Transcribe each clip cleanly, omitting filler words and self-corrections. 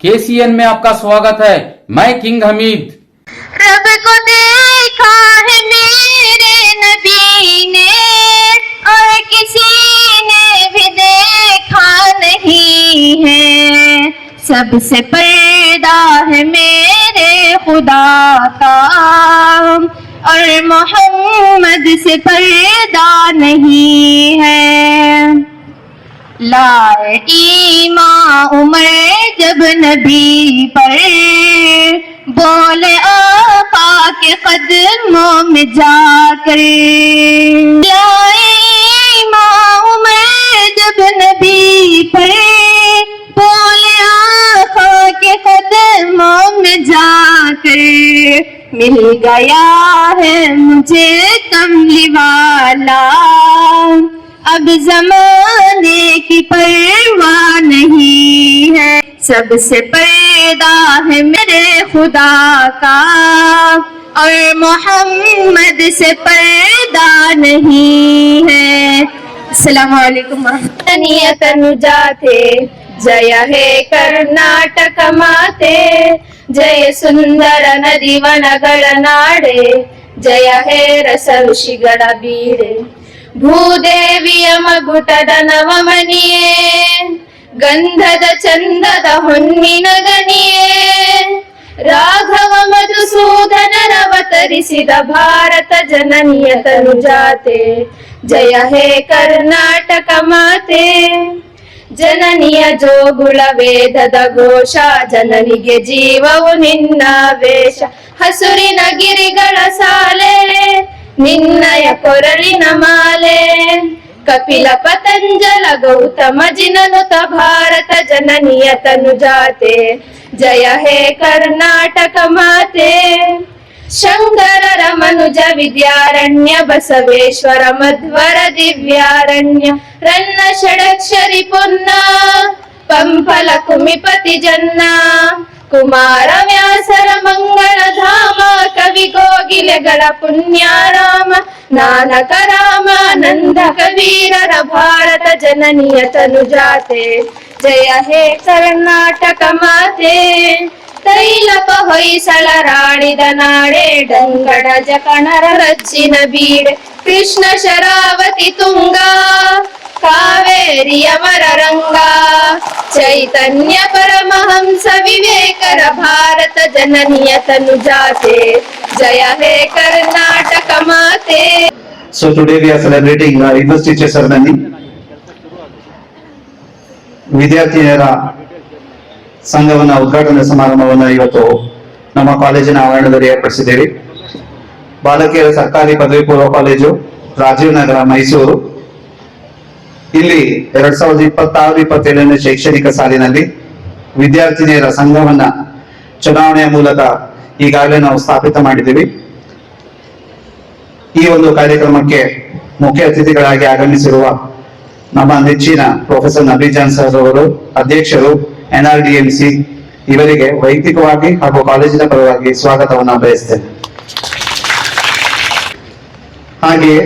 KCN में आपका स्वागत है। मैं किंग हमीद। रब को देखा है मेरे नबी ने और किसी ने भी देखा नहीं है। सबसे पर्दा है मेरे खुदा का और मोहम्मद से पर्दा नहीं है। लाए ईमान उमर जब नबी पर बोले आका के कदमों में जाकर। लाए ईमान उमर जब नबी पर बोले आका के कदमों में जाकर। मिल गया है मुझे कमली वाला, अब जमाने की परवाह नहीं है। सबसे पर्दा है मेरे खुदा का और मोहम्मद से पर्दा नहीं है। अस्सलामु अलैकुम। जाते जय हे कर्नाटक माते, जय ಸುಂದರ ನದಿವನಗಳ ನಾಡೆ, ಜಯ ಹೇ ರಸ ಋಷಿಗಳ ಬೀಡೆ. ಭೂದೇವಿಯ ಮಗುಟದ ನವಮನಿಯೇ, ಗಂಧದ ಚಂದದ ಹೊನ್ನಿನ ಗಣಿಯೇ, ರಾಘವ ಮಧುಸೂದನರವತರಿಸಿದ ಭಾರತ ಜನನಿಯ ತನುಜಾತೆ, ಜಯ ಹೇ ಕರ್ನಾಟಕ ಮಾತೆ. ಜನನಿಯ ಜೋಗುಳ ವೇದದ ಘೋಷ, ಜನನಿಗೆ ಜೀವವು ನಿನ್ನ ವೇಷ. ಹಸುರಿನ ಗಿರಿಗಳ ಸಾಲೆ, ನಿನ್ನಯ ಕೊರಳಿನ ಮಾಲೆ. ಕಪಿಲ ಪತಂಜಲ ಗೌತಮ ಜಿನನುತ ಭಾರತ ಜನನಿಯ ತನುಜಾತೆ, ಜಯ ಹೇ ಕರ್ನಾಟಕ ಮಾತೆ. ಶಂಕರರ ಮನುಜ ವಿದ್ಯಾರಣ್ಯ, ಬಸವೇಶ್ವರ ಮಧ್ವರ ದಿವ್ಯಾರಣ್ಯ. ರನ್ನ ಷಡಕ್ಷರಿ ಪೊನ್ನ, ಪಂಪಲ ಕುಮಿಪತಿ ಜನ್ನ. ಕುಮಾರ ವ್ಯಾಸರ ಮಂಗಳ ಧಾಮ, ಕವಿ ಕೋಗಿಲೆಗಳ ಪುಣ್ಯಾರಾಮ. ನಾನಕ ರಾಮ ನಂದ ಕವೀರರ ಭಾರತ ಜನನಿಯ ತನುಜಾತೆ, ಜಯ ಹೇ ಕರ್ನಾಟಕ ಮಾತೆ. ತೈಲಪ ಹೊಯ್ಸಳರಾಡಿದ ನಾಡೆ, ಡಂಗಡ ಜಕಣರ ರಚ್ಚಿನ ಬೀಡೆ. ಕೃಷ್ಣ ಶರಾವತಿ ತುಂಗ, ಕಾವೇರಿಯ ಮರರಂಗ. ಚೈತನ್ಯ ಪರಮಹಂಸ ವಿವೇಕರ ಭಾರತ ಜನನಿಯ ತನುಜಾತೆ, ಜಯ ಹೇ ಕರ್ನಾಟಕ ಮಾತೆ. So today we are celebrating University Teacher Ceremony. ವಿದ್ಯಾರ್ಥಿನಿಯರ ಸಂಘವನ್ನ ಉದ್ಘಾಟನಾ ಸಮಾರಂಭವನ್ನು ಇವತ್ತು ನಮ್ಮ ಕಾಲೇಜಿನ ಆವರಣದಲ್ಲಿ ಏರ್ಪಡಿಸಿದ್ದೇವೆ. ಬಾಲಕಿಯರ ಸರ್ಕಾರಿ ಪದವಿ ಪೂರ್ವ ಕಾಲೇಜು, ರಾಜೀವ್ ನಗರ, ಮೈಸೂರು. ಇಲ್ಲಿ 2026-27ನೇ ಶೈಕ್ಷಣಿಕ ಸಾಲಿನಲ್ಲಿ ವಿದ್ಯಾರ್ಥಿನಿಯರ ಸಂಘವನ್ನ ಚುನಾವಣೆಯ ಮೂಲಕ ಈಗಾಗಲೇ ನಾವು ಸ್ಥಾಪಿತ ಮಾಡಿದ್ದೀವಿ. ಈ ಒಂದು ಕಾರ್ಯಕ್ರಮಕ್ಕೆ ಮುಖ್ಯ ಅತಿಥಿಗಳಾಗಿ ಆಗಮಿಸಿರುವ ನಮ್ಮ ನೆಚ್ಚಿನ ಪ್ರೊಫೆಸರ್ ನಬೀಜಾನ್ ಸರ್ ಅವರು, ಅಧ್ಯಕ್ಷರು NRDMC, ಇವರಿಗೆ ವೈಯಕ್ತಿಕವಾಗಿ ಹಾಗೂ ಕಾಲೇಜಿನ ಪರವಾಗಿ ಸ್ವಾಗತವನ್ನು ಬಯಸ್ತೇನೆ. ಹಾಗೆಯೇ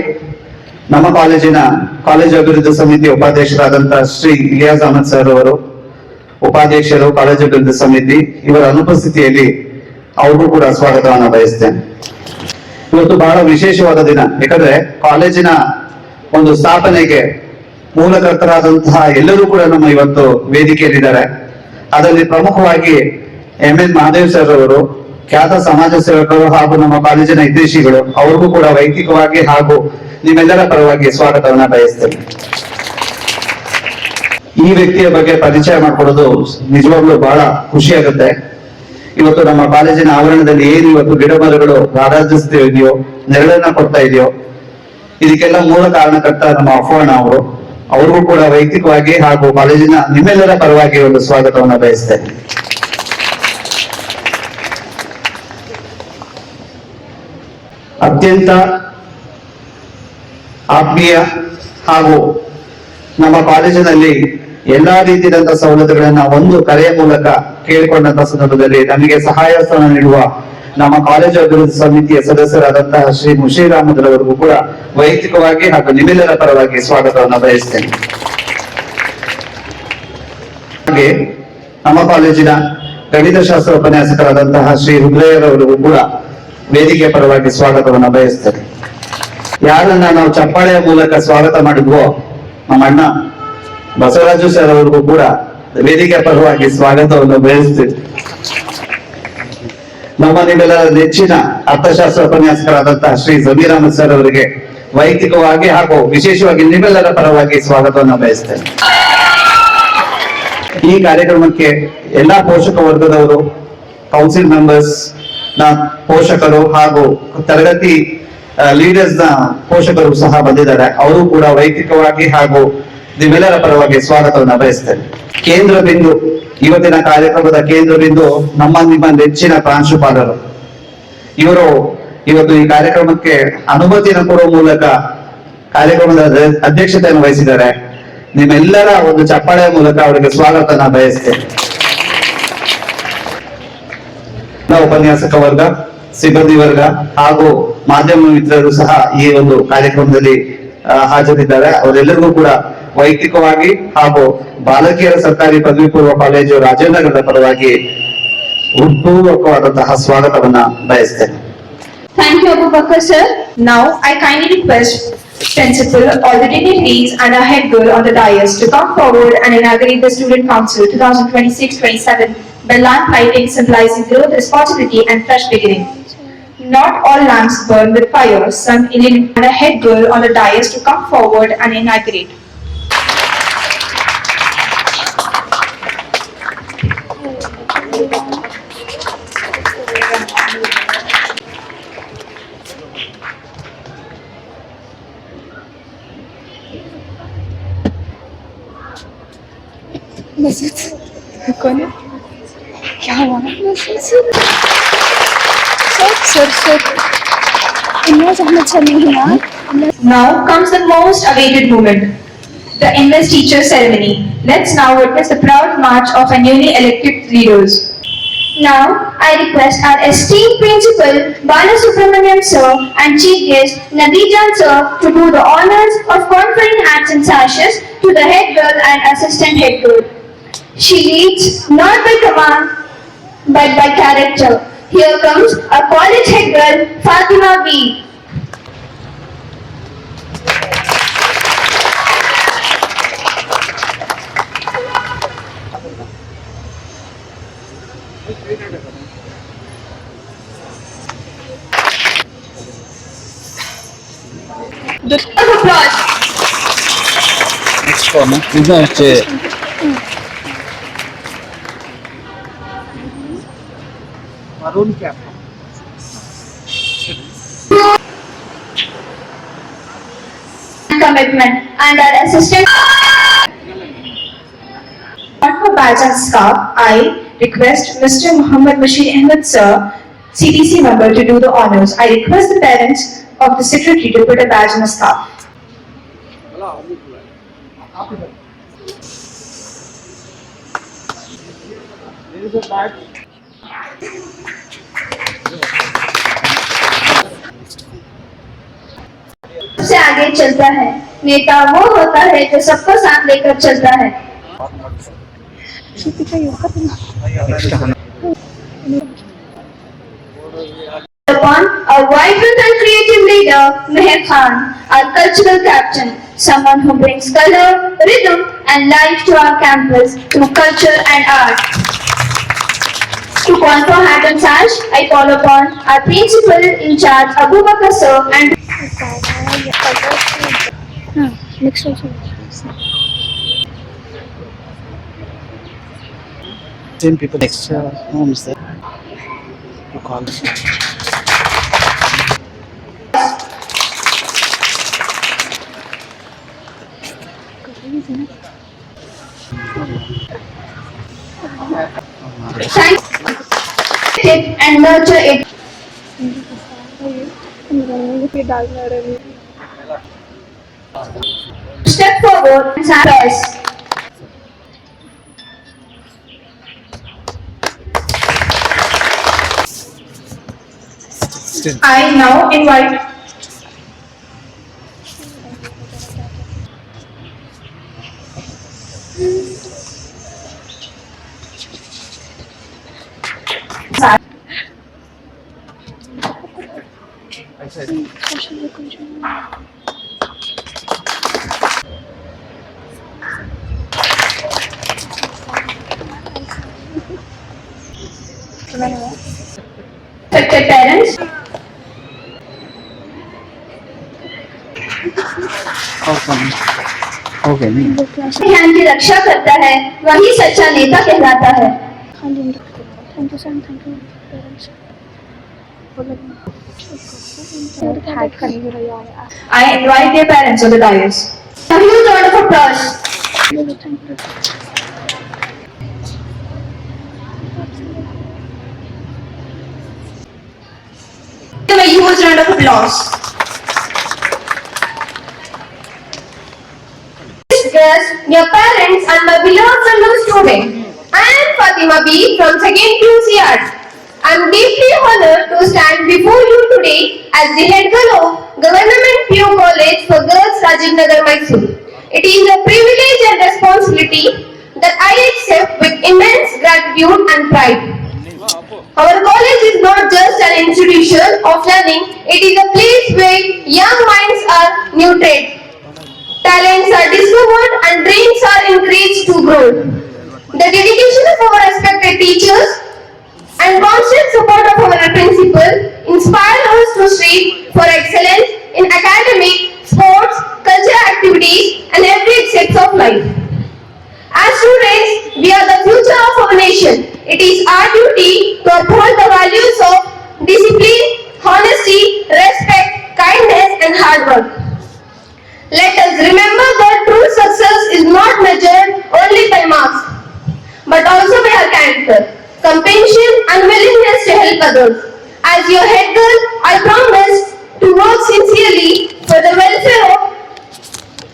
ನಮ್ಮ ಕಾಲೇಜಿನ ಕಾಲೇಜು ಅಭಿವೃದ್ಧಿ ಸಮಿತಿ ಉಪಾಧ್ಯಕ್ಷರಾದಂತಹ ಶ್ರೀ ಇಲಿಯಾಸ್ ಅಹಮದ್ ಸರ್ ಅವರು, ಉಪಾಧ್ಯಕ್ಷರು ಕಾಲೇಜು ಅಭಿವೃದ್ಧಿ ಸಮಿತಿ, ಇವರ ಅನುಪಸ್ಥಿತಿಯಲ್ಲಿ ಅವ್ರಿಗೂ ಕೂಡ ಸ್ವಾಗತವನ್ನು ಬಯಸ್ತೇನೆ. ಇವತ್ತು ಬಹಳ ವಿಶೇಷವಾದ ದಿನ, ಯಾಕಂದ್ರೆ ಕಾಲೇಜಿನ ಒಂದು ಸ್ಥಾಪನೆಗೆ ಮೂಲಕರ್ತರಾದಂತಹ ಎಲ್ಲರೂ ಕೂಡ ನಮ್ಮ ಇವತ್ತು ವೇದಿಕೆಯಲ್ಲಿದ್ದಾರೆ. ಅದರಲ್ಲಿ ಪ್ರಮುಖವಾಗಿ MN ಮಹಾದೇವ್ ಸರ್ ಅವರು, ಖ್ಯಾತ ಸಮಾಜ ಸೇವಕರು ಹಾಗೂ ನಮ್ಮ ಕಾಲೇಜಿನ ಹಿತೈಷಿಗಳು, ಅವ್ರಿಗೂ ಕೂಡ ವೈಯಕ್ತಿಕವಾಗಿ ಹಾಗೂ ನಿಮ್ಮೆಲ್ಲರ ಪರವಾಗಿ ಸ್ವಾಗತವನ್ನ ಬಯಸ್ತೇನೆ. ಈ ವ್ಯಕ್ತಿಯ ಬಗ್ಗೆ ಪರಿಚಯ ಮಾಡಿಕೊಡೋದು ನಿಜವಾಗ್ಲೂ ಬಹಳ ಖುಷಿ ಆಗುತ್ತೆ. ಇವತ್ತು ನಮ್ಮ ಕಾಲೇಜಿನ ಆವರಣದಲ್ಲಿ ಏನು ಇವತ್ತು ಗಿಡ ಮರಗಳು ರಾರಾಜಿಸ್ತಾ ಇದೆಯೋ, ನೆರಳನ್ನ ಕೊಡ್ತಾ ಇದೆಯೋ, ಇದಕ್ಕೆಲ್ಲ ಮೂಲ ಕಾರಣಕರ್ತ ನಮ್ಮ ಅಫೋಣ ಅವರು. ಅವ್ರಿಗೂ ಕೂಡ ವೈಯಕ್ತಿಕವಾಗಿ ಹಾಗೂ ಕಾಲೇಜಿನ ನಿಮ್ಮೆಲ್ಲರ ಪರವಾಗಿ ಒಂದು ಸ್ವಾಗತವನ್ನ ಬಯಸ್ತೇನೆ. ಅತ್ಯಂತ ಆತ್ಮೀಯ ಹಾಗೂ ನಮ್ಮ ಕಾಲೇಜಿನಲ್ಲಿ ಎಲ್ಲಾ ರೀತಿಯಾದಂತಹ ಸವಲತ್ತುಗಳನ್ನ ಒಂದು ಕರೆಯ ಮೂಲಕ ಕೇಳಿಕೊಂಡಂತಹ ಸಂದರ್ಭದಲ್ಲಿ ನಮಗೆ ಸಹಾಯಸ್ಥಾನ ನೀಡುವ ನಮ್ಮ ಕಾಲೇಜು ಅಭಿವೃದ್ಧಿ ಸಮಿತಿಯ ಸದಸ್ಯರಾದಂತಹ ಶ್ರೀ ಮುಷೀರ್ ಅಹಮದ್ ಅವರಿಗೂ ಕೂಡ ವೈಯಕ್ತಿಕವಾಗಿ ಹಾಗೂ ನಿಮ್ಮೆಲ್ಲರ ಪರವಾಗಿ ಸ್ವಾಗತವನ್ನು ಬಯಸ್ತೇನೆ. ಹಾಗೆ ನಮ್ಮ ಕಾಲೇಜಿನ ಗಣಿತಶಾಸ್ತ್ರ ಉಪನ್ಯಾಸಕರಾದಂತಹ ಶ್ರೀ ರುದ್ರಯ್ಯರವರಿಗೂ ಕೂಡ ವೇದಿಕೆ ಪರವಾಗಿ ಸ್ವಾಗತವನ್ನು ಬಯಸ್ತೇನೆ. ಯಾರನ್ನ ನಾವು ಚಪ್ಪಾಳೆಯ ಮೂಲಕ ಸ್ವಾಗತ ಮಾಡಿದ್ವೋ ನಮ್ಮ ಅಣ್ಣ ಬಸವರಾಜು ಸರ್ ಅವರಿಗೂ ಕೂಡ ವೇದಿಕೆ ಪರವಾಗಿ ಸ್ವಾಗತವನ್ನು ಬಯಸ್ತೇವೆ. ನಮ್ಮ ನಿಮ್ಮೆಲ್ಲರ ನೆಚ್ಚಿನ ಅರ್ಥಶಾಸ್ತ್ರ ಉಪನ್ಯಾಸಕರಾದಂತಹ ಶ್ರೀ ಜಮೀರ್ ಅಹಮದ್ ಸರ್ ಅವರಿಗೆ ವೈಯಕ್ತಿಕವಾಗಿ ಹಾಗೂ ವಿಶೇಷವಾಗಿ ನಿಮ್ಮೆಲ್ಲರ ಪರವಾಗಿ ಸ್ವಾಗತವನ್ನು ಬಯಸ್ತೇನೆ. ಈ ಕಾರ್ಯಕ್ರಮಕ್ಕೆ ಎಲ್ಲಾ ಪೋಷಕ ವರ್ಗದವರು, ಕೌನ್ಸಿಲ್ ಮೆಂಬರ್ಸ್ ನ ಪೋಷಕರು ಹಾಗೂ ತರಗತಿ ಲೀಡರ್ಸ್ ನ ಪೋಷಕರು ಸಹ ಬಂದಿದ್ದಾರೆ. ಅವರು ಕೂಡ ವೈಯಕ್ತಿಕವಾಗಿ ಹಾಗೂ ನಿಮ್ಮೆಲ್ಲರ ಪರವಾಗಿ ಸ್ವಾಗತವನ್ನು ಬಯಸ್ತೇನೆ. ಕೇಂದ್ರ ಬಿಂದು, ಇವತ್ತಿನ ಕಾರ್ಯಕ್ರಮದ ಕೇಂದ್ರ ಬಿಂದು ನಿಮ್ಮ ನೆಚ್ಚಿನ ಪ್ರಾಂಶುಪಾಲರು. ಇವರು ಇವತ್ತು ಈ ಕಾರ್ಯಕ್ರಮಕ್ಕೆ ಅನುಮತಿಯನ್ನು ಕೊಡುವ ಮೂಲಕ ಕಾರ್ಯಕ್ರಮದ ಅಧ್ಯಕ್ಷತೆಯನ್ನು ವಹಿಸಿದ್ದಾರೆ. ನಿಮ್ಮೆಲ್ಲರ ಒಂದು ಚಪ್ಪಾಳೆಯ ಮೂಲಕ ಅವರಿಗೆ ಸ್ವಾಗತನ ಬಯಸ್ತೇನೆ. ಉಪನ್ಯಾಸಕ ವರ್ಗ, ಸಿಬ್ಬಂದಿ ವರ್ಗ ಹಾಗೂ ಮಾಧ್ಯಮ ಮಿತ್ರರು ಸಹ ಈ ಒಂದು ಕಾರ್ಯಕ್ರಮದಲ್ಲಿ ಹಾಜರಿದ್ದಾರೆ. ಅವರೆಲ್ಲರಿಗೂ ಕೂಡ ವೈಯಕ್ತಿಕವಾಗಿ ಹಾಗೂ ಬಾಲಕಿಯರ ಸರ್ಕಾರಿ ಪದವಿ ಪೂರ್ವ ಕಾಲೇಜು ರಾಜೇಂದ್ರನಗರದ ಪರವಾಗಿ ಹೃತ್ಪೂರ್ವಕವಾದಂತಹ ಸ್ವಾಗತವನ್ನ ಬಯಸ್ತೇನೆ. Thank you, Abu Bakar sir. Now I kindly request Principal, all the dignitaries and our head girl on the dais to come forward and inaugurate the Student Council 2026-27 by lamp lighting symbolizing growth, responsibility and fresh beginning. Not all lamps burn with fire. Some illuminate and a head girl on the dais to come forward and inaugurate. कौन है? क्या हुआ? Sir Imran Ahmad sir नहीं है. Now comes the most awaited moment, the Invest Teacher Ceremony. Let's now witness the proud march of our newly elected leaders. Now, I request our esteemed Principal Bala Subramaniam Sir and Chief Guest Nabijan Sir to do the honors of conferring hats and sashes to the head girl and assistant head girl. She leads not by command but by character. Here comes our college head girl Fatima B. Applause. Commitment and our assistant for badge and scarf, I request Mr. Muhammad Bashir Ahmed Sir, CTC member, to do the honors. I request the parents of the secretary to put a badge and a scarf. से आगे चलता है, नेता वो होता है जो सबको साथ लेकर चलता है. Upon a vibrant and creative leader, Meher Khan, our cultural captain, someone who brings color, rhythm and life to our campus through culture and art. To confer hat and sash, I call upon our principal in charge, Abu Bakar Sir, and next Same people next homes that you call. thank it and nurture it. Step forward and sash. I now invite Respected parents, Okay. ध्यान की रक्षा करता है वही सच्चा नेता कहलाता है। Thank you, son. Thank you, parents. I invite their parents on the dais. A huge round of applause. Give them a huge round of applause. Guests, your parents and my beloved fellow student. I am Fatima B from 2nd PUC. I am deeply honored to stand before you today as the head girl of Government PU College for Girls Rajiv Nagar, Mysore. It is a privilege and responsibility that I accept with immense gratitude and pride. Our college is not just an institution of learning, it is a place where young minds are nurtured. Talents are discovered and dreams are encouraged to grow. The dedication of our respected teachers and constant support of our principal inspire us to strive for excellence in academic, sports, cultural activities and every aspect of life. As students, we are the future of our nation. It is our duty to uphold the values of discipline, honesty, respect, kindness and hard work. Let us remember that true success is not measured only by marks, but also by our character, compassion and willingness to help others. As your head girl, I promise to work sincerely for the welfare of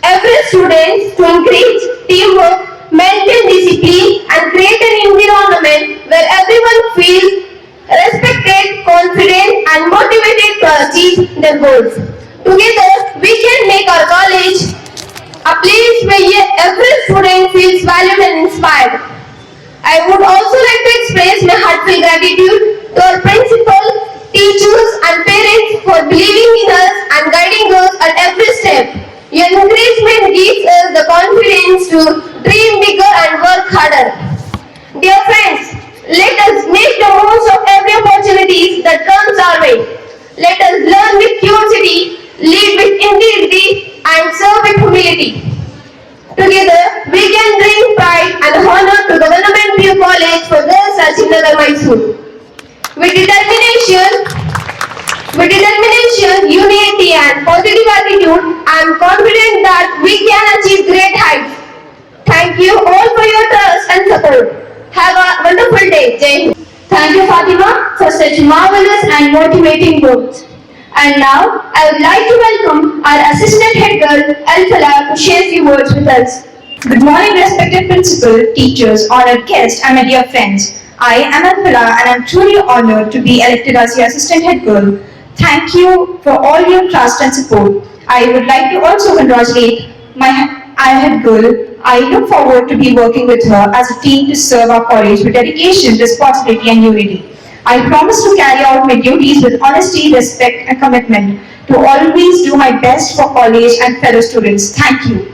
every student to encourage teamwork, maintain discipline and create an environment where everyone feels respected, confident and motivated to achieve their goals. Together, we can make our college a place where every student feels valued and inspired. I would also like to express my heartfelt gratitude to our principal, teachers and parents for believing in us and guiding us at every step. Your encouragement gives us the confidence to dream bigger and work harder. Dear friends, let us make the most of every opportunity that comes our way. Let us learn with curiosity, lead with integrity and serve with humility. Together, we can bring pride and honor to Government PU College for Girls Rajiv Nagar, Mysore. With determination, unity and positive attitude, I am confident that we can achieve great heights. Thank you all for your trust and support. Have a wonderful day. Jai Hind. Thank you, Fatima, for such marvelous and motivating words. And now, I would like to welcome our Assistant Head Girl, Al-Falah, to share a few words with us. Good morning, respected principal, teachers, honored guests, and my dear friends. I am Al-Falah and I am truly honored to be elected as your assistant head girl. Thank you for all your trust and support. I would like to also congratulate my head girl. I look forward to be working with her as a team to serve our college with dedication, responsibility, and unity. I promise to carry out my duties with honesty, respect, and commitment to always do my best for college and fellow students. Thank you.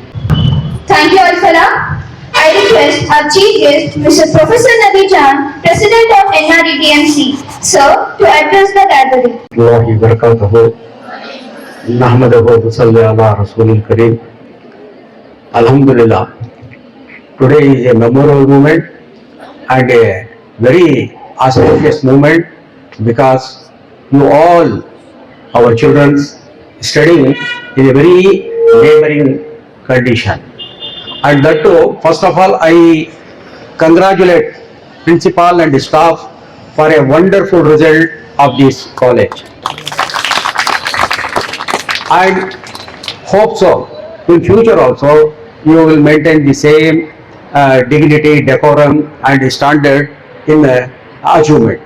Thank you, Al-Falah. I request our Chief Guest, Mr. Professor Nabi Jan, President of NREDMC, sir, to address the gathering. الله وبركاته نحمده ونصلي على رسول الكريم. Alhamdulillah, today is a memorable moment and a very auspicious moment because you all, our children, studying in a very neighboring condition. And that too, first of all, I congratulate principal and staff for a wonderful result of this college. I hope so in future also you will maintain the same dignity, decorum and standard in achievement.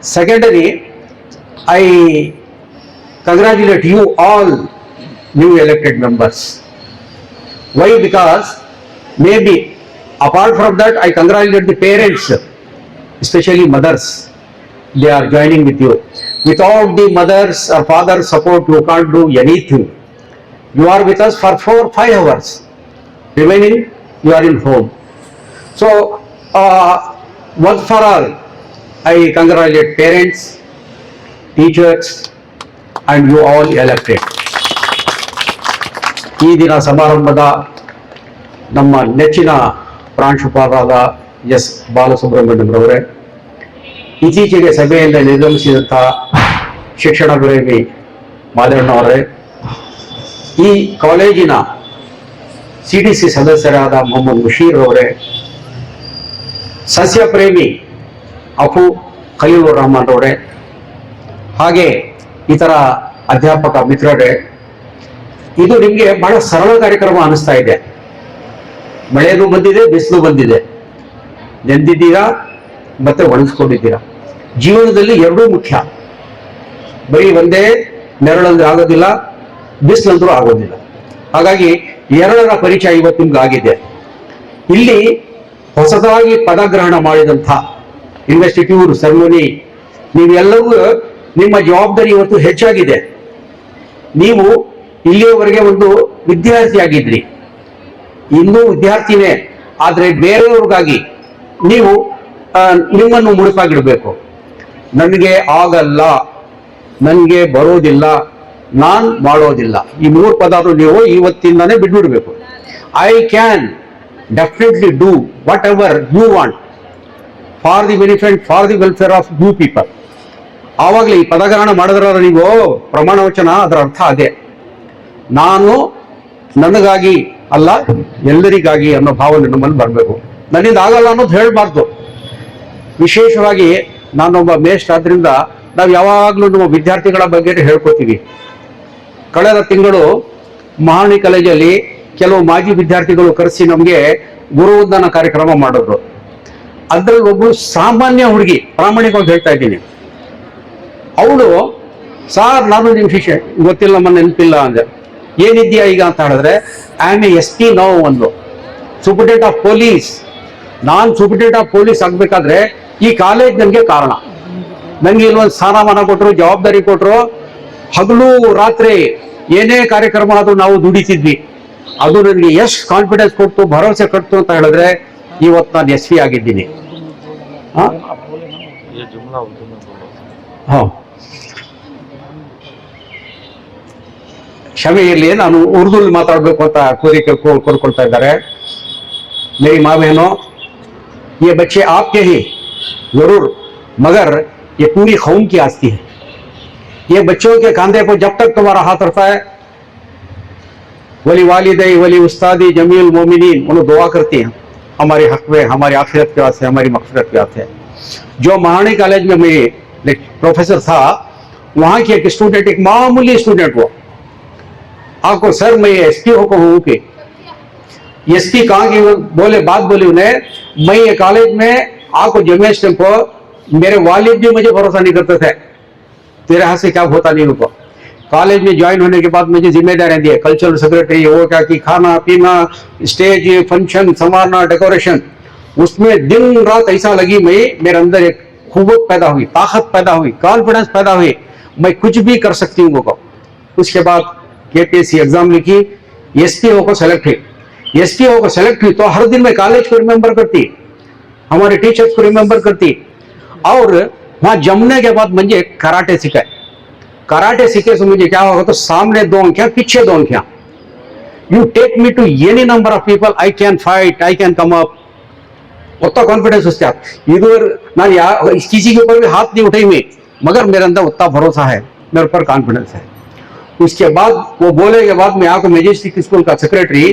Secondly, I congratulate you all new elected members. Why? Because maybe apart from that I congratulate the parents, especially mothers. They are joining with you. Without the mother's or father's support, you can't do anything. You are with us for 4-5 hours. Remaining, you are in home. So, once for all, I congratulate parents, teachers, and you all elected. ಈ ದಿನ ಸಮಾರಂಭದ ನಮ್ಮ ನೆಚ್ಚಿನ ಪ್ರಾಂಶುಪಾಲರಾದ S ಬಾಲಸುಬ್ರಹ್ಮಣ್ಯಂರವರೇ, ಇತ್ತೀಚೆಗೆ ಸಭೆಯಿಂದ ನಿರ್ಗಮಿಸಿದಂತಹ ಶಿಕ್ಷಣ ಪ್ರೇಮಿ ಮಾದೇವಣ್ಣವರೇ, ಈ ಕಾಲೇಜಿನ CDC ಸದಸ್ಯರಾದ ಮೊಹಮ್ಮದ್ ಮುಷೀರ್ ಅವರೇ, ಸಸ್ಯ ಪ್ರೇಮಿ ಅಫು ಖಲೀಲುರ್ ರಹಮಾನ್ ಅವರೇ, ಹಾಗೆ ಇತರ ಅಧ್ಯಾಪಕ ಮಿತ್ರರೇ, ಇದು ನಿಮಗೆ ಬಹಳ ಸರಳ ಕಾರ್ಯಕ್ರಮ ಅನಿಸ್ತಾ ಇದೆ. ಮಳೆನೂ ಬಂದಿದೆ, ಬಿಸಿಲು ಬಂದಿದೆ, ನೆಂದಿದ್ದೀರಾ ಮತ್ತೆ ಒಣಗಿಸ್ಕೊಂಡಿದ್ದೀರಾ. ಜೀವನದಲ್ಲಿ ಎರಡೂ ಮುಖ್ಯ. ಬರೀ ಒಂದೇ ನೆರಳಂದ್ರೆ ಆಗೋದಿಲ್ಲ, ಬಿಸಿಲಂದ್ರೂ ಆಗೋದಿಲ್ಲ. ಹಾಗಾಗಿ ಎರಡರ ಪರಿಚಯ ಇವತ್ತು ನಿಮ್ಗೆ ಆಗಿದೆ. ಇಲ್ಲಿ ಹೊಸದಾಗಿ ಪದಗ್ರಹಣ ಮಾಡಿದಂಥ ಇನ್ವೆಸ್ಟಿಟ್ಯೂಟ್ ಸೆರೆಮನಿ, ನೀವೆಲ್ಲವೂ ನಿಮ್ಮ ಜವಾಬ್ದಾರಿ ಇವತ್ತು ಹೆಚ್ಚಾಗಿದೆ. ನೀವು ಇಲ್ಲಿಯವರೆಗೆ ಒಂದು ವಿದ್ಯಾರ್ಥಿಯಾಗಿದ್ರಿ, ಇನ್ನೂ ವಿದ್ಯಾರ್ಥಿನೇ, ಆದರೆ ಬೇರೆಯವ್ರಿಗಾಗಿ ನೀವು ನಿಮ್ಮನ್ನು ಮುಡುಪಾಗಿಡಬೇಕು. ನನಗೆ ಆಗಲ್ಲ, ನನಗೆ ಬರೋದಿಲ್ಲ, ನಾನ್ ಮಾಡೋದಿಲ್ಲ, ಈ 3 ಪದಗಳು ನೀವು ಇವತ್ತಿಂದಾನೇ ಬಿಟ್ಬಿಡ್ಬೇಕು. I can definitely do whatever you want for the benefit, for the welfare of you people. ಆವಾಗಲೇ ಈ ಪದಗ್ರಹಣ ಮಾಡಿದ್ರ ನೀವು ಪ್ರಮಾಣ ವಚನ, ಅದರ ಅರ್ಥ ಅದೇ, ನಾನು ನನಗಾಗಿ ಅಲ್ಲ ಎಲ್ಲರಿಗಾಗಿ ಅನ್ನೋ ಭಾವನೆ ನಮ್ಮಲ್ಲಿ ಬರಬೇಕು. ನನ್ನಿಂದ ಆಗಲ್ಲ ಅನ್ನೋದು ಹೇಳಬಾರ್ದು. ವಿಶೇಷವಾಗಿ ನಾನೊಬ್ಬ ಮೇಷ್ಟ್ ಆದ್ರಿಂದ ನಾವು ಯಾವಾಗಲೂ ನಮ್ಮ ವಿದ್ಯಾರ್ಥಿಗಳ ಬಗ್ಗೆ ಹೇಳ್ಕೊತೀವಿ. ಕಳೆದ ತಿಂಗಳು ಮಹಾರಾಣಿ ಕಾಲೇಜಲ್ಲಿ ಕೆಲವು ಮಾಜಿ ವಿದ್ಯಾರ್ಥಿಗಳು ಕರೆಸಿ ನಮಗೆ ಗುರುವಂದನ ಕಾರ್ಯಕ್ರಮ ಮಾಡಿದ್ರು. ಅದ್ರಲ್ಲಿ ಒಬ್ರು ಸಾಮಾನ್ಯ ಹುಡುಗಿ, ಪ್ರಾಮಾಣಿಕವಾಗಿ ಹೇಳ್ತಾ ಇದ್ದೀನಿ, ಅವಳು ಸಾರ್ ನಾನು ನಿಮ್ಮ ಶಿಷ್ಯ, ಗೊತ್ತಿಲ್ಲ ನಮ್ಮ ನೆನಪಿಲ್ಲ ಅಂದ್ರೆ, ಏನಿದ್ಯಾ ಈಗ ಅಂತ ಹೇಳಿದ್ರೆ ಐ ಆಮ್ ಎ SP ನಾವು ಒಂದು ಸೂಪರಿಂಟೆಂಡೆಂಟ್ ಆಫ್ ಪೊಲೀಸ್. ನಾನು ಸೂಪರಿಂಟೆಂಡೆಂಟ್ ಆಫ್ ಪೊಲೀಸ್ ಆಗ್ಬೇಕಾದ್ರೆ ಈ ಕಾಲೇಜ್ ನನಗೆ ಕಾರಣ. ನನಗೆ ಇಲ್ಲೊಂದು ಸ್ಥಾನಮಾನ ಕೊಟ್ಟರು, ಜವಾಬ್ದಾರಿ ಕೊಟ್ಟರು, ಹಗಲು ರಾತ್ರಿ ಏನೇ ಕಾರ್ಯಕ್ರಮ ಆದ್ರೂ ನಾವು ದುಡಿತಿದ್ವಿ. ಅದು ನನಗೆ ಎಷ್ಟು ಕಾನ್ಫಿಡೆನ್ಸ್ ಕೊಟ್ಟು, ಭರವಸೆ ಕೊಟ್ಟು ಅಂತ ಹೇಳಿದ್ರೆ ಇವತ್ತು ನಾನು SP ಆಗಿದ್ದೀನಿ. ಕ್ಷಮೆ ಇರಲಿ, ನಾನು ಉರ್ದುಲ್ ಮಾತಾಡಬೇಕು ಅಂತ ಕೋರಿಕೆ ಕೋರ್ಕೊಳ್ತಾ ಇದ್ದಾರೆ. मेरी माँ बहनों, ये बच्चे आपके ही जरूर, मगर ये पूरी कौम की आस्ती है. ये बच्चों के कांधे को जब तक तुम्हारा हाथ रहता है, वली वालिदै वली उस्तादी जमील मोमिनीन, उन्हें दुआ करती हैं हमारे हक में, हमारी आखिरत के वास्ते, हमारी मगफिरत के वास्ते. जो महाराणी कॉलेज में मैं प्रोफेसर था, वहाँ की एक स्टूडेंट, एक मामूली स्टूडेंट हुआ, आपको सर मैं SP हूँ कि SP कहाँ की बोले, बात बोली उन्हें, मैं ये कॉलेज में आपको जमेश को, मेरे वालिद भी मुझे भरोसा नहीं करते थे, तेरे हाथ से क्या होता नहीं उनको. कॉलेज में ज्वाइन होने के बाद मुझे जिम्मेदारियां दी, कल्चरल सेक्रेटरी, वो क्या कि खाना पीना, स्टेज फंक्शन संवारना, डेकोरेशन, उसमें दिन रात ऐसा लगी, मैं मेरे अंदर एक कुव्वत पैदा हुई, ताकत पैदा हुई, कॉन्फिडेंस पैदा हुई, मैं कुछ भी कर सकती हूँ उनको. उसके बाद KPSC एग्जाम लिखी, SPO को सेलेक्ट हुई. SPO को सेलेक्ट हुई तो हर दिन मैं कॉलेज को रिमेंबर करती, हमारे टीचर्स को रिमेंबर करती. और वहां जमने के बाद मुझे कराटे सिखाए. कराटे सीखे तो मुझे क्या होगा, तो सामने 2 अंकियां, पीछे 2 अंकियां. You take me to any number of people, I can fight, I can come up. उतना कॉन्फिडेंस उसके हाथ. इधर ना किसी के ऊपर भी हाथ नहीं उठाई मैं, मगर मेरे अंदर उतना भरोसा है, मेरे ऊपर कॉन्फिडेंस है. उसके बाद वो बोले के बाद मैं आपको मेजेस्टिक स्कूल का सेक्रेटरी,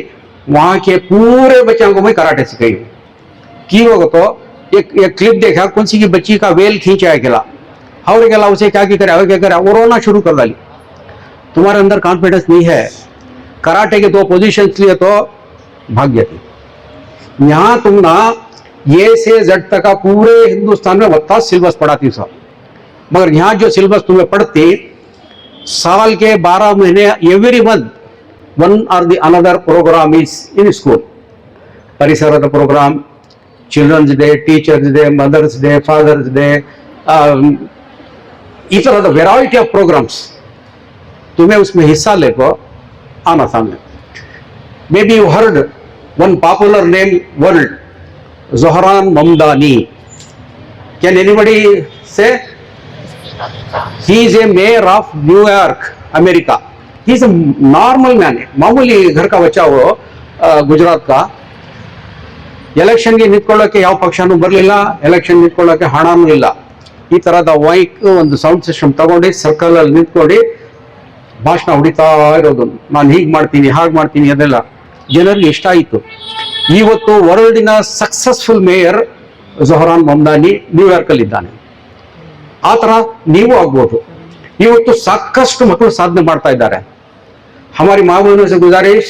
वहां के पूरे बच्चों को मैं कराटे सिखाई की होगा. तो एक क्लिप देखा, कौन सी की बच्ची का वेल खींचा है गेला, और गेला उसे क्या करे, क्या करे, वो रोना शुरू कर डाली. तुम्हारे अंदर कॉन्फिडेंस नहीं है. कराटे के 2 पोजीशंस लिए तो भाग जाती. यहाँ तुम ना A से Z तक का पूरे हिंदुस्तान में वत्ता सिलेबस पढ़ाती सब, मगर यहाँ जो सिलेबस तुम्हें पढ़ती, साल के 12 महीने एवरी मंथ वन और the another program is in school. परिसರದ program, children's day, teachers day, mothers day, fathers day, इस तरह द वेराइटी ऑफ प्रोग्राम्स तुम्हें उसमें हिस्सा लेको आना सामने. May be you heard one popular name world, Zohran Mamdani. Can anybody say? He is a mayor of New York, America. He is a normal man. मामूली घर का बच्चा वो गुजरात का. ಎಲೆಕ್ಷನ್ ಗೆ ನಿಂತ್ಕೊಳ್ಳೋಕೆ ಯಾವ ಪಕ್ಷನೂ ಬರಲಿಲ್ಲ, ಎಲೆಕ್ಷನ್ ನಿಂತ್ಕೊಳ್ಳೋಕೆ ಹಣನೂ ಇಲ್ಲ. ಈ ತರದ ಮೈಕ್ ಒಂದು ಸೌಂಡ್ ಸಿಸ್ಟಮ್ ತಗೊಂಡು ಸರ್ಕಲ್ ಅಲ್ಲಿ ನಿಂತ್ಕೊಂಡು ಭಾಷಣ ಹೊಡಿತಾ ಇರೋದು. ನಾನು ಹೀಗೆ ಮಾಡ್ತೀನಿ, ಹಾಗೆ ಮಾಡ್ತೀನಿ, ಅದೆಲ್ಲ ಜನರಿಗೆ ಇಷ್ಟ ಆಯಿತು. ಇವತ್ತು ವರ್ಲ್ಡಿನ successful mayor Zohran Mamdani New York ಅಲ್ಲಿ ಇದ್ದಾನೆ. ಆ ತರ ನೀವು ಆಗ್ಬೋದು. ಇವತ್ತು ಸಾಕಷ್ಟು ಮಕ್ಕಳು ಸಾಧನೆ ಮಾಡ್ತಾ ಇದ್ದಾರೆ. हमारी माँ बहनों से गुजारिश,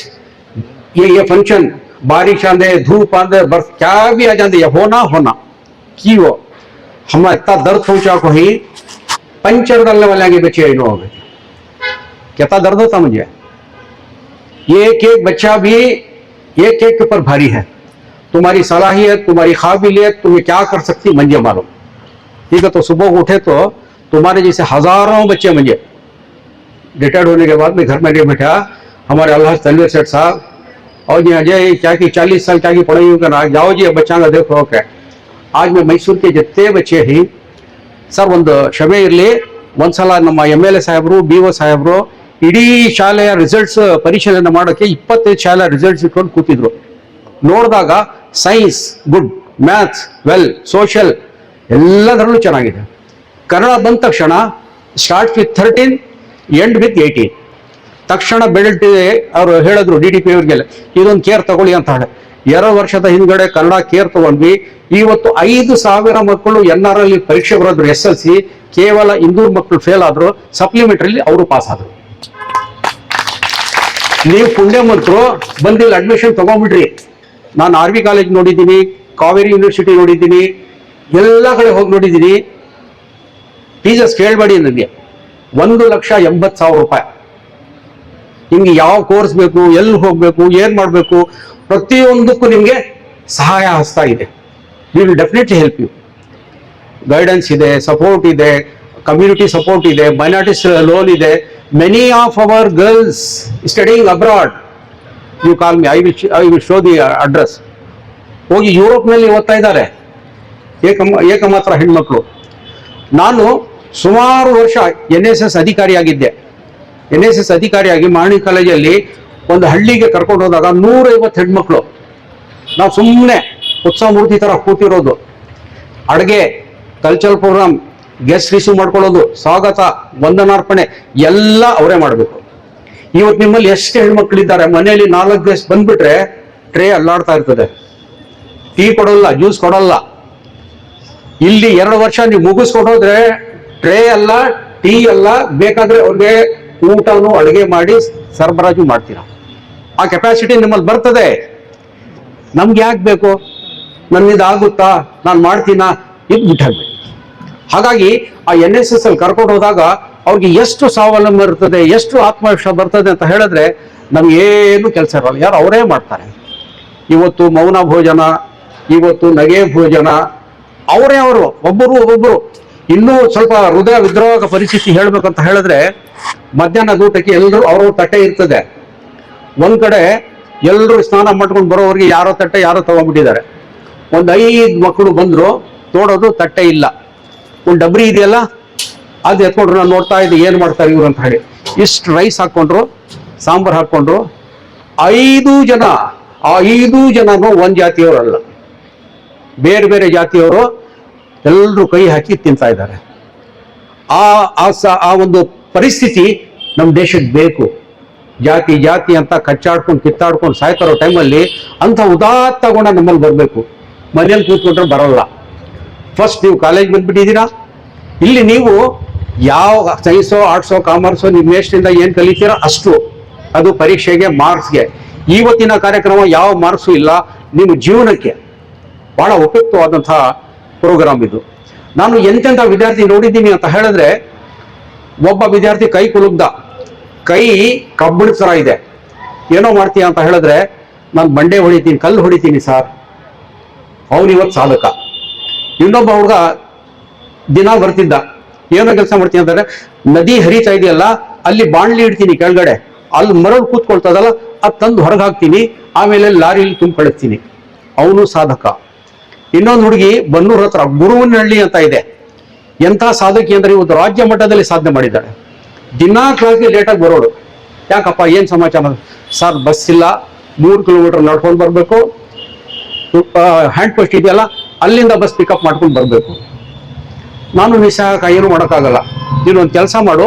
ये फंक्शन बारिश आंदे, धूप आंदे, बर्फ क्या भी आ जाते, ये होना कि वो हम इतना दर्द पहुंचा को ही पंचर डालने वाले आगे बच्चे हो गए. कितना दर्द होता मुझे. एक एक बच्चा भी एक के ऊपर भारी है. तुम्हारी सलाहियत, तुम्हारी काबिलियत, तुम्हें क्या कर सकती मुझे मालूम. ठीक है, तो सुबह उठे तो तुम्हारे जैसे हजारों बच्चे मुझे रिटायर्ड होने के बाद में घर में नहीं बैठा. हमारे अल्लाह तनवीर सेठ साहब और जी अजय क्या की 40 साल क्या की पढ़ाई करना, जाओ जी बच्चा का देखो क्या. आज मैं मैसूर के जितने बच्चे ही सर ಒಂದು ಕ್ಷಮೆ ಇರಲಿ, ಒಂದ್ಸಲ ನಮ್ಮ MLA ಸಾಹೇಬರು, BO ಸಾಹೇಬರು ಇಡೀ ಶಾಲೆಯ ರಿಸಲ್ಟ್ಸ್ ಪರಿಶೀಲನೆ ಮಾಡೋಕೆ 25 ಶಾಲೆ ರಿಸಲ್ಟ್ಸ್ ಇಟ್ಕೊಂಡು ಕೂತಿದ್ರು. ನೋಡಿದಾಗ science good, maths well, social ಎಲ್ಲದರಲ್ಲೂ ಚೆನ್ನಾಗಿದೆ. ಕನ್ನಡ ಬಂದ ತಕ್ಷಣ ಸ್ಟಾರ್ಟ್ ವಿತ್ 13 ಎಂಡ್ ವಿತ್ 18 ತಕ್ಷಣ ಬೆಳೆದಿದೆ. ಅವರು ಹೇಳಿದ್ರು DDP ಅವ್ರಿಗೆಲ್ಲ ಇದೊಂದು ಕೇರ್ ತಗೊಳ್ಳಿ ಅಂತ ಹೇಳಿ. 2 ವರ್ಷದ ಹಿಂದ್ಗಡೆ ಕನ್ನಡ ಕೇರ್ ತಗೊಂಡ್ವಿ. ಇವತ್ತು 5,000 ಮಕ್ಕಳು NRL ಪರೀಕ್ಷೆ ಬರೋದ್ರು. SLC ಕೇವಲ 200 ಮಕ್ಕಳು ಫೇಲ್ ಆದ್ರು, ಸಪ್ಲಿಮೆಂಟರಿ ಅವರು ಪಾಸ್ ಆದ್ರು. ನೀವು ಪುಣ್ಯ ಮಂತ್ರು ಬಂದಿಲ್ಲ ಅಡ್ಮಿಷನ್ ತಗೊಂಡ್ಬಿಡ್ರಿ. ನಾನು RV ಕಾಲೇಜ್ ನೋಡಿದ್ದೀನಿ, ಕಾವೇರಿ ಯೂನಿವರ್ಸಿಟಿ ನೋಡಿದ್ದೀನಿ, ಎಲ್ಲ ಕಡೆ ಹೋಗಿ ನೋಡಿದ್ದೀನಿ. ಫೀಸಸ್ ಕೇಳಬೇಡಿ ನನಗೆ. 1,80,000 ರೂಪಾಯಿ. ನಿಮ್ಗೆ ಯಾವ ಕೋರ್ಸ್ ಬೇಕು, ಎಲ್ಲಿ ಹೋಗ್ಬೇಕು, ಏನ್ ಮಾಡಬೇಕು, ಪ್ರತಿಯೊಂದಕ್ಕೂ ನಿಮ್ಗೆ ಸಹಾಯ ಹಸ್ತ ಇದೆ. We will definitely help you. Guidance ಇದೆ, ಸಪೋರ್ಟ್ ಇದೆ, ಕಮ್ಯುನಿಟಿ ಸಪೋರ್ಟ್ ಇದೆ, ಮೈನಾರಿಟೀಸ್ ಲೋನ್ ಇದೆ. Many of our girls studying abroad. You call me, I will show the address. ಹೋಗಿ ಯುರೋಪ್ನಲ್ಲಿ ಓದ್ತಾ ಇದ್ದಾರೆ ಏಕಮಾತ್ರ ಹೆಣ್ಮಕ್ಳು. ನಾನು ಸುಮಾರು ವರ್ಷ NSS ಅಧಿಕಾರಿಯಾಗಿದ್ದೆ. NSS ಅಧಿಕಾರಿಯಾಗಿ ಮಾಣಿ ಕಾಲೇಜಲ್ಲಿ ಒಂದು ಹಳ್ಳಿಗೆ ಕರ್ಕೊಂಡು ಹೋದಾಗ 150 ಹೆಣ್ಮಕ್ಳು. ನಾವು ಸುಮ್ಮನೆ ಉತ್ಸವ ಮೂರ್ತಿ ತರ ಕೂತಿರೋದು. ಅಡುಗೆ, ಕಲ್ಚರಲ್ ಪ್ರೋಗ್ರಾಮ್, ಗೆಸ್ಟ್ ರಿಸೀವ್ ಮಾಡ್ಕೊಳ್ಳೋದು, ಸ್ವಾಗತ, ವಂದನಾರ್ಪಣೆ ಎಲ್ಲ ಅವರೇ ಮಾಡಬೇಕು. ಇವತ್ತು ನಿಮ್ಮಲ್ಲಿ ಎಷ್ಟು ಹೆಣ್ಮಕ್ಳಿದ್ದಾರೆ, ಮನೆಯಲ್ಲಿ 4 ಗೆಸ್ಟ್ ಬಂದ್ಬಿಟ್ರೆ ಟ್ರೇ ಅಲ್ಲಾಡ್ತಾ ಇರ್ತದೆ. ಟೀ ಕೊಡೋಲ್ಲ, ಜ್ಯೂಸ್ ಕೊಡೋಲ್ಲ. ಇಲ್ಲಿ 2 ವರ್ಷ ನೀವು ಮುಗಿಸ್ಕೊಟ್ಟೋದ್ರೆ ಟ್ರೇ ಅಲ್ಲ, ಟೀ ಅಲ್ಲ, ಬೇಕಾದ್ರೆ ಅವ್ರಿಗೆ ಊಟನು ಅಡುಗೆ ಮಾಡಿ ಸರಬರಾಜು ಮಾಡ್ತೀರಾ. ಆ ಕೆಪಾಸಿಟಿ ನಿಮ್ಮಲ್ಲಿ ಬರ್ತದೆ. ನಮ್ಗೆ ಯಾಕೆ ಬೇಕು, ನನ್ನಿಂದ ಆಗುತ್ತಾ, ನಾನು ಮಾಡ್ತೀನಾ, ಇದು ಬಿಟ್ಟಾಗ್ಬೇಕು. ಹಾಗಾಗಿ ಆ NSS ಅಲ್ಲಿ ಕರ್ಕೊಂಡು ಹೋದಾಗ ಅವ್ರಿಗೆ ಎಷ್ಟು ಸ್ವಾವಲಂಬನೆ ಇರ್ತದೆ, ಎಷ್ಟು ಆತ್ಮವಿಶ್ವಾಸ ಬರ್ತದೆ ಅಂತ ಹೇಳಿದ್ರೆ ನಮ್ಗೇನು ಕೆಲಸ ಇರಲ್ಲ. ಯಾರು ಅವರೇ ಮಾಡ್ತಾರೆ. ಇವತ್ತು ಮೌನ ಭೋಜನ, ಇವತ್ತು ನಗೆ ಭೋಜನ, ಅವರೇ ಅವರು ಒಬ್ಬೊಬ್ರು. ಇನ್ನೂ ಸ್ವಲ್ಪ ಹೃದಯ ವಿದ್ರೋಹ ಪರಿಸ್ಥಿತಿ ಹೇಳ್ಬೇಕಂತ ಹೇಳಿದ್ರೆ ಮಧ್ಯಾಹ್ನದ ಊಟಕ್ಕೆ ಎಲ್ಲರೂ ಅವ್ರವ್ರ ತಟ್ಟೆ ಇರ್ತದೆ. ಒಂದ್ ಕಡೆ ಎಲ್ಲರೂ ಸ್ನಾನ ಮಾಡ್ಕೊಂಡು ಬರೋವರೆಗೆ ಯಾರೋ ತಟ್ಟೆ ಯಾರೋ ತಗೊಂಡ್ಬಿಟ್ಟಿದ್ದಾರೆ. ಒಂದು 5 ಮಕ್ಕಳು ಬಂದ್ರು, ನೋಡೋದು ತಟ್ಟೆ ಇಲ್ಲ. ಒಂದು ಡಬ್ರಿ ಇದೆಯಲ್ಲ ಅದು ಎತ್ಕೊಂಡ್ರು. ನಾನು ನೋಡ್ತಾ ಇದ್ದೆ ಏನು ಮಾಡ್ತಾರೆ ಇವ್ರು ಅಂತ ಹೇಳಿ. ಇಷ್ಟು ರೈಸ್ ಹಾಕೊಂಡ್ರು, ಸಾಂಬಾರ್ ಹಾಕೊಂಡ್ರು. 5 ಜನ, ಆ 5 ಜನನು ಒಂದ್ ಜಾತಿಯವರಲ್ಲ, ಬೇರೆ ಬೇರೆ ಜಾತಿಯವರು ಎಲ್ಲರೂ ಕೈ ಹಾಕಿ ತಿಂತಾ ಇದ್ದಾರೆ. ಆ ಒಂದು ಪರಿಸ್ಥಿತಿ ನಮ್ಮ ದೇಶಕ್ಕೆ ಬೇಕು. ಜಾತಿ ಅಂತ ಕಚ್ಚಾಡ್ಕೊಂಡು ಕಿತ್ತಾಡ್ಕೊಂಡು ಸಾಯ್ತಾರೋ ಟೈಮಲ್ಲಿ ಅಂತ ಉದಾತ್ತ ಗುಣ ನಮ್ಮಲ್ಲಿ ಬರಬೇಕು. ಮನೇಲಿ ಕೂತ್ಕೊಂಡ್ರೆ ಬರಲ್ಲ. ಫಸ್ಟ್ ನೀವು ಕಾಲೇಜ್ ಬಂದ್ಬಿಟ್ಟಿದ್ದೀರಾ. ಇಲ್ಲಿ ನೀವು ಯಾವ ಸೈನ್ಸೋ, ಆರ್ಟ್ಸೋ, ಕಾಮರ್ಸೋ ನಿಮ್ಮ ಎಷ್ಟಿಂದ ಏನು ಕಲಿತೀರಾ ಅಷ್ಟು, ಅದು ಪರೀಕ್ಷೆಗೆ, ಮಾರ್ಕ್ಸ್ಗೆ. ಇವತ್ತಿನ ಕಾರ್ಯಕ್ರಮ ಯಾವ ಮಾರ್ಕ್ಸು ಇಲ್ಲ, ನಿಮ್ಮ ಜೀವನಕ್ಕೆ ಬಹಳ ಉಪಯುಕ್ತವಾದಂತಹ ಪ್ರೋಗ್ರಾಮ್ ಇದು. ನಾನು ಎಂತೆಂಥ ವಿದ್ಯಾರ್ಥಿ ನೋಡಿದ್ದೀನಿ ಅಂತ ಹೇಳಿದ್ರೆ, ಒಬ್ಬ ವಿದ್ಯಾರ್ಥಿ ಕೈ ಕುಲುಗ್ದ, ಕೈ ಕಬ್ಬಿಣ ಥರ ಇದೆ. ಏನೋ ಮಾಡ್ತೀಯ ಅಂತ ಹೇಳಿದ್ರೆ, ನಾನು ಬಂಡೆ ಹೊಡಿತೀನಿ, ಕಲ್ಲು ಹೊಡಿತೀನಿ ಸರ್. ಅವನಿವತ್ತು ಸಾಧಕ. ಇನ್ನೊಬ್ಬ ಹುಡುಗ ದಿನ ಬರ್ತಿದ್ದ, ಏನೋ ಕೆಲಸ ಮಾಡ್ತೀನಿ ಅಂದರೆ ನದಿ ಹರಿತಾ ಇದೆಯಲ್ಲ ಅಲ್ಲಿ ಬಾಣ್ಲಿ ಇಡ್ತೀನಿ ಕೆಳಗಡೆ, ಅಲ್ಲಿ ಮರಳು ಕೂತ್ಕೊಳ್ತದಲ್ಲ ಅದು ತಂದು ಹೊರಗೆ ಹಾಕ್ತೀನಿ, ಆಮೇಲೆ ಲಾರಿಲಿ ತುಂಬ ಕಳಿಸ್ತೀನಿ. ಅವನು ಸಾಧಕ. ಇನ್ನೊಂದು ಹುಡುಗಿ ಬನ್ನೂರ್ ಹತ್ರ ಗುರುವನಹಳ್ಳಿ ಅಂತ ಇದೆ. ಎಂಥ ಸಾಧಕಿ ಅಂದ್ರೆ ಇವತ್ತು ರಾಜ್ಯ ಮಟ್ಟದಲ್ಲಿ ಸಾಧನೆ ಮಾಡಿದ್ದಾಳೆ. ದಿನಾ ಕ್ಲಾಸ್ಗೆ ಲೇಟಾಗಿ ಬರೋಡು. ಯಾಕಪ್ಪ ಏನು ಸಮಾಚಾರ? ಸರ್ ಬಸ್ ಇಲ್ಲ, 3 ಕಿಲೋಮೀಟರ್ ನಡ್ಕೊಂಡು ಬರಬೇಕು, ಹ್ಯಾಂಡ್ ಪೋಸ್ಟ್ ಇದೆಯಲ್ಲ ಅಲ್ಲಿಂದ ಬಸ್ ಪಿಕಪ್ ಮಾಡ್ಕೊಂಡು ಬರಬೇಕು. ನಾನು ನಿಸ್ಸಹಾಯಕ, ಏನು ಮಾಡೋಕ್ಕಾಗಲ್ಲ. ನೀನೊಂದು ಕೆಲಸ ಮಾಡು,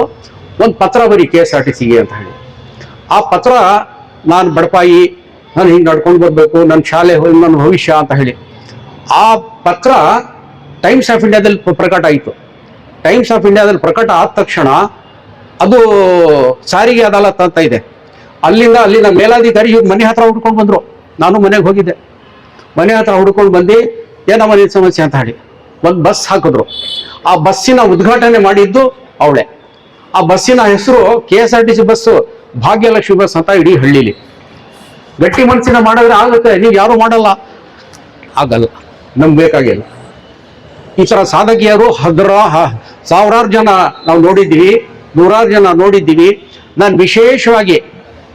ಒಂದು ಪತ್ರ ಬರೀ KSRTCಗೆ ಅಂತ ಹೇಳಿ. ಆ ಪತ್ರ ನಾನು ಬಡಪಾಯಿ, ನಾನು ಹಿಂಗೆ ನಡ್ಕೊಂಡು ಬರಬೇಕು, ನನ್ನ ಶಾಲೆ ನನ್ನ ಭವಿಷ್ಯ ಅಂತ ಹೇಳಿ. ಆ ಪತ್ರ ಟೈಮ್ಸ್ ಆಫ್ ಇಂಡಿಯಾದಲ್ಲಿ ಪ್ರಕಟ ಆಯಿತು. ಟೈಮ್ಸ್ ಆಫ್ ಇಂಡಿಯಾದಲ್ಲಿ ಪ್ರಕಟ ಆದ ತಕ್ಷಣ ಅದು ಸಾರಿಗೆ ಅದಾಲತ್ ಅಂತ ಇದೆ, ಅಲ್ಲಿನ ಮೇಲಾಧಿಕಾರಿ ಇವ್ರು ಮನೆ ಹತ್ರ ಹುಡ್ಕೊಂಡು ಬಂದರು. ನಾನು ಮನೆಗೆ ಹೋಗಿದ್ದೆ. ಮನೆ ಹತ್ರ ಹುಡ್ಕೊಂಡು ಬಂದು ಏನಮ್ಮ ನಿನ್ನ ಸಮಸ್ಯೆ ಅಂತ ಹೇಳಿ ಒಂದು ಬಸ್ ಹಾಕಿದ್ರು. ಆ ಬಸ್ಸಿನ ಉದ್ಘಾಟನೆ ಮಾಡಿದ್ದು ಅವಳೆ. ಆ ಬಸ್ಸಿನ ಹೆಸರು KSRTC ಬಸ್ಸು ಭಾಗ್ಯಲಕ್ಷ್ಮಿ ಬಸ್ ಅಂತ ಇಡೀ ಹಳ್ಳಿಲಿ. ಗಟ್ಟಿ ಮನಸ್ಸಿನ ಮಾಡಿದ್ರೆ ಆಗುತ್ತೆ, ನೀವು ಯಾರು ಮಾಡಲ್ಲ, ಆಗಲ್ಲ, ನಮ್ಗೆ ಬೇಕಾಗಿಲ್ಲ. ಈ ಥರ ಸಾಧಕಿಯರು ಸಾವಿರಾರು ಜನ ನಾವು ನೋಡಿದ್ದೀವಿ, ನೂರಾರು ಜನ ನೋಡಿದ್ದೀವಿ. ನಾನು ವಿಶೇಷವಾಗಿ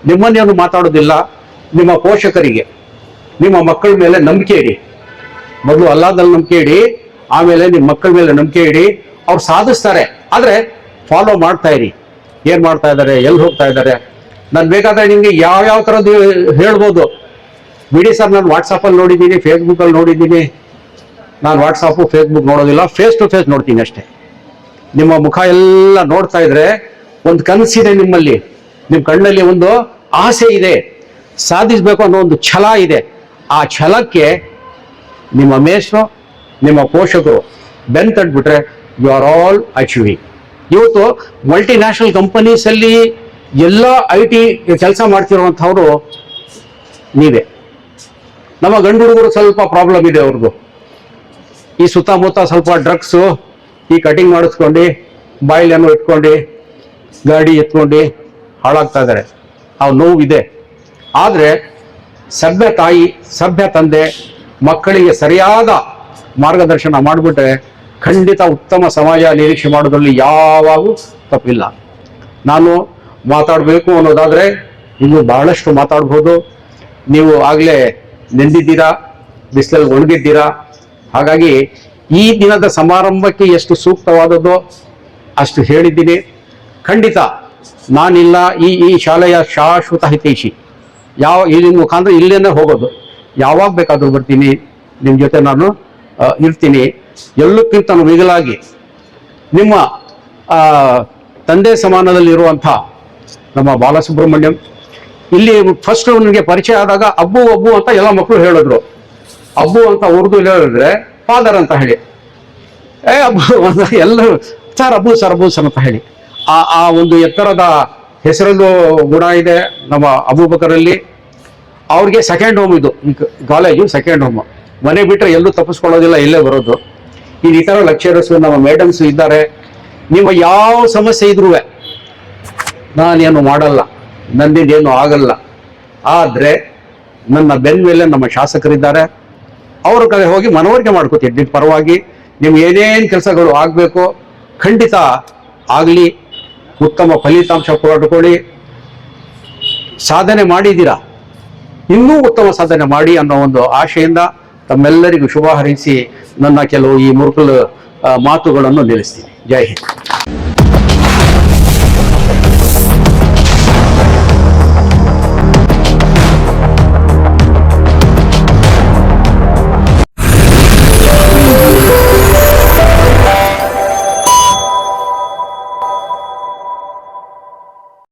ನಿಮ್ಮನ್ನೇನು ಮಾತಾಡೋದಿಲ್ಲ, ನಿಮ್ಮ ಪೋಷಕರಿಗೆ, ನಿಮ್ಮ ಮಕ್ಕಳ ಮೇಲೆ ನಂಬಿಕೆ ಇಡಿ. ಮೊದಲು ಅಲ್ಲಾದಲ್ಲಿ ನಂಬಿಕೆ ಇಡಿ, ಆಮೇಲೆ ನಿಮ್ಮ ಮಕ್ಕಳ ಮೇಲೆ ನಂಬಿಕೆ ಇಡಿ. ಅವ್ರು ಸಾಧಿಸ್ತಾರೆ, ಆದರೆ ಫಾಲೋ ಮಾಡ್ತಾ ಇರಿ. ಏನು ಮಾಡ್ತಾ ಇದ್ದಾರೆ, ಎಲ್ಲಿ ಹೋಗ್ತಾ ಇದ್ದಾರೆ. ನಾನು ಬೇಕಾದ್ರೆ ನಿಮಗೆ ಯಾವ ಥರದ್ದು ಹೇಳ್ಬೋದು. ಬಿಡಿ ಸರ್, ನಾನು ವಾಟ್ಸಪ್ಪಲ್ಲಿ ನೋಡಿದ್ದೀನಿ, ಫೇಸ್ಬುಕ್ಕಲ್ಲಿ ನೋಡಿದ್ದೀನಿ. ನಾನು ವಾಟ್ಸಪ್ಪು ಫೇಸ್ಬುಕ್ ನೋಡೋದಿಲ್ಲ, ಫೇಸ್ ಟು ಫೇಸ್ ನೋಡ್ತೀನಿ ಅಷ್ಟೇ. ನಿಮ್ಮ ಮುಖ ಎಲ್ಲ ನೋಡ್ತಾ ಇದ್ರೆ ಒಂದು ಕನಸಿದೆ ನಿಮ್ಮಲ್ಲಿ, ನಿಮ್ಮ ಕಣ್ಣಲ್ಲಿ ಒಂದು ಆಸೆ ಇದೆ, ಸಾಧಿಸಬೇಕು ಅನ್ನೋ ಒಂದು ಛಲ ಇದೆ. ಆ ಛಲಕ್ಕೆ ನಿಮ್ಮ ಮೇಷ್ಟ್ರು, ನಿಮ್ಮ ಪೋಷಕರು ಬೆನ್ ತಟ್ಬಿಟ್ರೆ ಯು ಆರ್ ಆಲ್ ಅಚೀವಿಂಗ್. ಇವತ್ತು ಮಲ್ಟಿನ್ಯಾಷನಲ್ ಕಂಪನೀಸಲ್ಲಿ ಎಲ್ಲ IT ಕೆಲಸ ಮಾಡ್ತಿರುವಂಥವ್ರು ನೀವೇ. ನಮ್ಮ ಗಂಡು ಹುಡುಗರು ಸ್ವಲ್ಪ ಪ್ರಾಬ್ಲಮ್ ಇದೆ ಅವ್ರಿಗೂ. ಈ ಸುತ್ತಮುತ್ತ ಸ್ವಲ್ಪ ಡ್ರಗ್ಸು, ಈ ಕಟಿಂಗ್ ಮಾಡಿಸ್ಕೊಂಡು, ಬಾಯಿಲೇನೋ ಇಟ್ಕೊಂಡು, ಗಾಡಿ ಎತ್ಕೊಂಡು ಹಾಳಾಗ್ತಾ ಇದ್ದಾರೆ. ಆ ನೋವಿದೆ. ಆದರೆ ಸಭ್ಯ ತಾಯಿ, ಸಭ್ಯ ತಂದೆ ಮಕ್ಕಳಿಗೆ ಸರಿಯಾದ ಮಾರ್ಗದರ್ಶನ ಮಾಡಿಬಿಟ್ರೆ ಖಂಡಿತ ಉತ್ತಮ ಸಮಾಜ ನಿರೀಕ್ಷೆ ಮಾಡೋದ್ರಲ್ಲಿ ಯಾವಾಗೂ ತಪ್ಪಿಲ್ಲ. ನಾನು ಮಾತಾಡಬೇಕು ಅನ್ನೋದಾದರೆ ಇನ್ನೂ ಬಹಳಷ್ಟು ಮಾತಾಡ್ಬೋದು. ನೀವು ಆಗಲೇ ನೆಂದಿದ್ದೀರಾ, ಬಿಸಿಲಲ್ಲಿ ಒಣಗಿದ್ದೀರಾ. ಹಾಗಾಗಿ ಈ ದಿನದ ಸಮಾರಂಭಕ್ಕೆ ಎಷ್ಟು ಸೂಕ್ತವಾದದ್ದೋ ಅಷ್ಟು ಹೇಳಿದ್ದೀನಿ. ಖಂಡಿತ ನಾನಿಲ್ಲ, ಈ ಶಾಲೆಯ ಶಾಶ್ವತ ಹಿತೈಷಿ. ಇಲ್ಲಿನ ಮುಖಾಂತರ ಇಲ್ಲೇನೆ ಹೋಗೋದು. ಯಾವಾಗ ಬೇಕಾದರೂ ಬರ್ತೀನಿ, ನಿಮ್ಮ ಜೊತೆ ನಾನು ಇರ್ತೀನಿ. ಎಲ್ಲಕ್ಕಿಂತ ಮಿಗಿಲಾಗಿ ನಿಮ್ಮ ತಂದೆ ಸಮಾನದಲ್ಲಿರುವಂಥ ನಮ್ಮ ಬಾಲಸುಬ್ರಹ್ಮಣ್ಯಂ ಇಲ್ಲಿ ಫಸ್ಟ್ ನನಗೆ ಪರಿಚಯ ಆದಾಗ ಅಬ್ಬು ಅಂತ ಎಲ್ಲ ಮಕ್ಕಳು ಹೇಳಿದ್ರು. ಅಬ್ಬು ಅಂತ ಉರ್ದು ಹೇಳಿದ್ರೆ ಫಾದರ್ ಅಂತ ಹೇಳಿ, ಅಬ್ಬು ಅಂತ ಎಲ್ಲರೂ ಸರ್ ಅಬ್ಬು ಸರ್ ಅಂತ ಹೇಳಿ. ಆ ಒಂದು ಎತ್ತರದ ಹೆಸರಲ್ಲೂ ಗುಣ ಇದೆ ನಮ್ಮ ಅಬೂಬಕರಲ್ಲಿ. ಅವ್ರಿಗೆ ಸೆಕೆಂಡ್ ಹೋಮ್ ಇದು, ಈ ಕಾಲೇಜು ಸೆಕೆಂಡ್ ಹೋಮ್. ಮನೆ ಬಿಟ್ಟರೆ ಎಲ್ಲೂ ತಪ್ಪಿಸ್ಕೊಳ್ಳೋದಿಲ್ಲ, ಇಲ್ಲೇ ಬರೋದು. ಈ ಥರ ಲೆಕ್ಚರರ್ಸು, ನಮ್ಮ ಮೇಡಮ್ಸು ಇದ್ದಾರೆ. ನಿಮ್ಮ ಯಾವ ಸಮಸ್ಯೆ ಇದ್ರೂ ನಾನೇನು ಮಾಡಲ್ಲ, ನನ್ನಿಂದೇನು ಆಗಲ್ಲ. ಆದರೆ ನನ್ನ ಬೆನ್ನ ಮೇಲೆ ನಮ್ಮ ಶಾಸಕರಿದ್ದಾರೆ, ಅವ್ರ ಕಡೆ ಹೋಗಿ ಮನವರಿಕೆ ಮಾಡ್ಕೋತೀನಿ. ನಿಮ್ಮ ಪರವಾಗಿ ನಿಮ್ಗೆ ಏನೇನು ಕೆಲಸಗಳು ಆಗಬೇಕು ಖಂಡಿತ ಆಗಲಿ. ಉತ್ತಮ ಫಲಿತಾಂಶ ಪಡ್ಕೊಳ್ಳಿ. ಸಾಧನೆ ಮಾಡಿದ್ದೀರಾ, ಇನ್ನೂ ಉತ್ತಮ ಸಾಧನೆ ಮಾಡಿ ಅನ್ನೋ ಒಂದು ಆಶೆಯಿಂದ ತಮ್ಮೆಲ್ಲರಿಗೂ ಶುಭ ಹಾರೈಸಿ ನನ್ನ ಕೆಲವು ಈ ಮುರುಕಲು ಮಾತುಗಳನ್ನು ನಿಲ್ಲಿಸ್ತೀನಿ. ಜೈ ಹಿಂದ್.